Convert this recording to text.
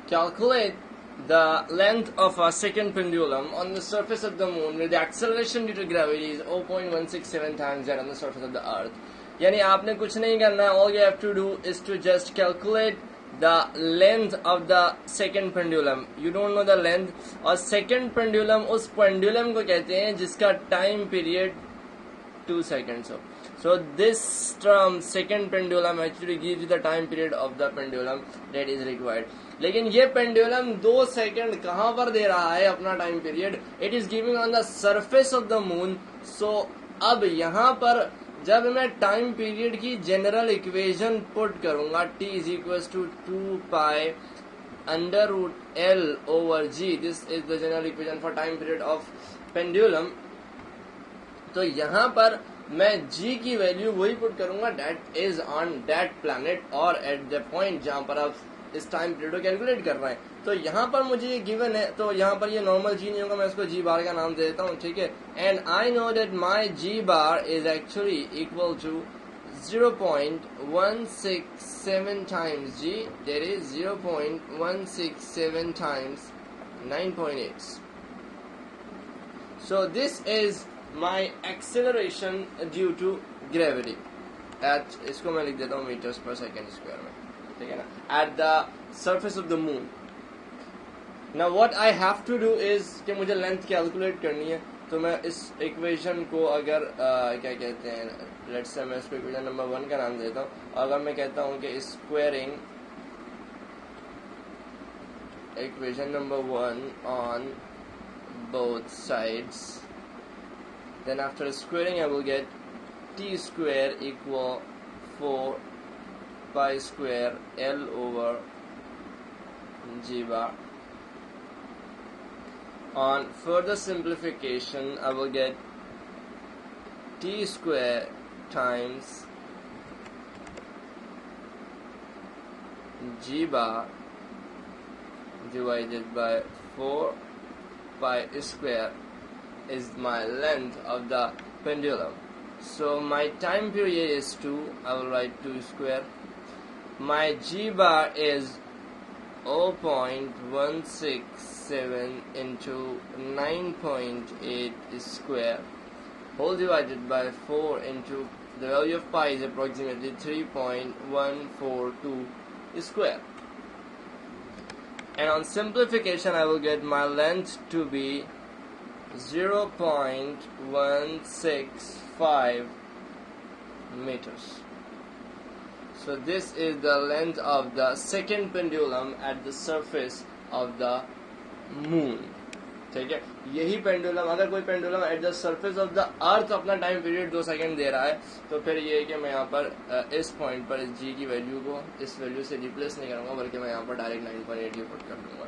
calculate the length of a second pendulum on the surface of the moon with the acceleration due to gravity is 0.167 times that on the surface of the earth. यानी आपने कुछ नहीं करना है, all you have to do is to just calculate the length of the second pendulum. You don't know the length, और second pendulum उस pendulum को कहते हैं जिसका time period 2 seconds हो. So this term second pendulum actually gives you the time period of the pendulum that is required. लेकिन ये pendulum 2 second कहाँ पर दे रहा है अपना time period? It is giving on the surface of the moon. So अब यहाँ पर जब मैं टाइम पीरियड की जनरल इक्वेशन पुट करूंगा, t is equal to 2 pi under root l over g, this is the general equation for time period of pendulum. तो यहाँ पर मैं g की वैल्यू वही पुट करूंगा that is on that planet और at the point जहां पर आप इस टाइम पीरियड को कैलकुलेट कर रहे हैं. तो यहाँ पर मुझे ये गिवन है, तो यहाँ पर ये नॉर्मल जी नहीं होगा, मैं इसको जी बार का नाम दे देता हूँ, ठीक है. And I know that my g bar is actually equal to 0.167 times g, that is 0.167 times 9.8. So this is my acceleration due to gravity at, इसको मैं लिख देता हूँ मीटर्स पर सेकेंड स्क्वायर में, ठीक है ना, at the surface of the moon. Now what I have to do is कि मुझे लेंथ कैलकुलेट करनी है. तो मैं इस इक्वेशन को अगर क्या कहते हैं, लेट्स से मैं इसको इक्वेशन नंबर 1 का नाम देता हूँ. अगर मैं कहता हूँ कि squaring equation number 1 on both sides, then after squaring I will get t square equal 4 pi square L over G bar. On further simplification, I will get T square times G bar divided by 4 pi square is my length of the pendulum. So my time period is 2. I will write 2 square. My G bar is 0.167 into 9.8 square whole divided by 4 into the value of pi is approximately 3.142 square. And on simplification I will get my length to be 0.165 meters. So this is the length of the second pendulum at the surface of the moon. ठीक है, यही pendulum, अगर कोई pendulum at the surface of the earth अपना time period 2 second दे रहा है, तो फिर ये है कि मैं यहाँ पर इस पॉइंट पर इस जी की वैल्यू को इस वैल्यू से रिप्लेस नहीं करूंगा, बल्कि मैं यहाँ पर डायरेक्ट 9.8 पुट कर दूंगा.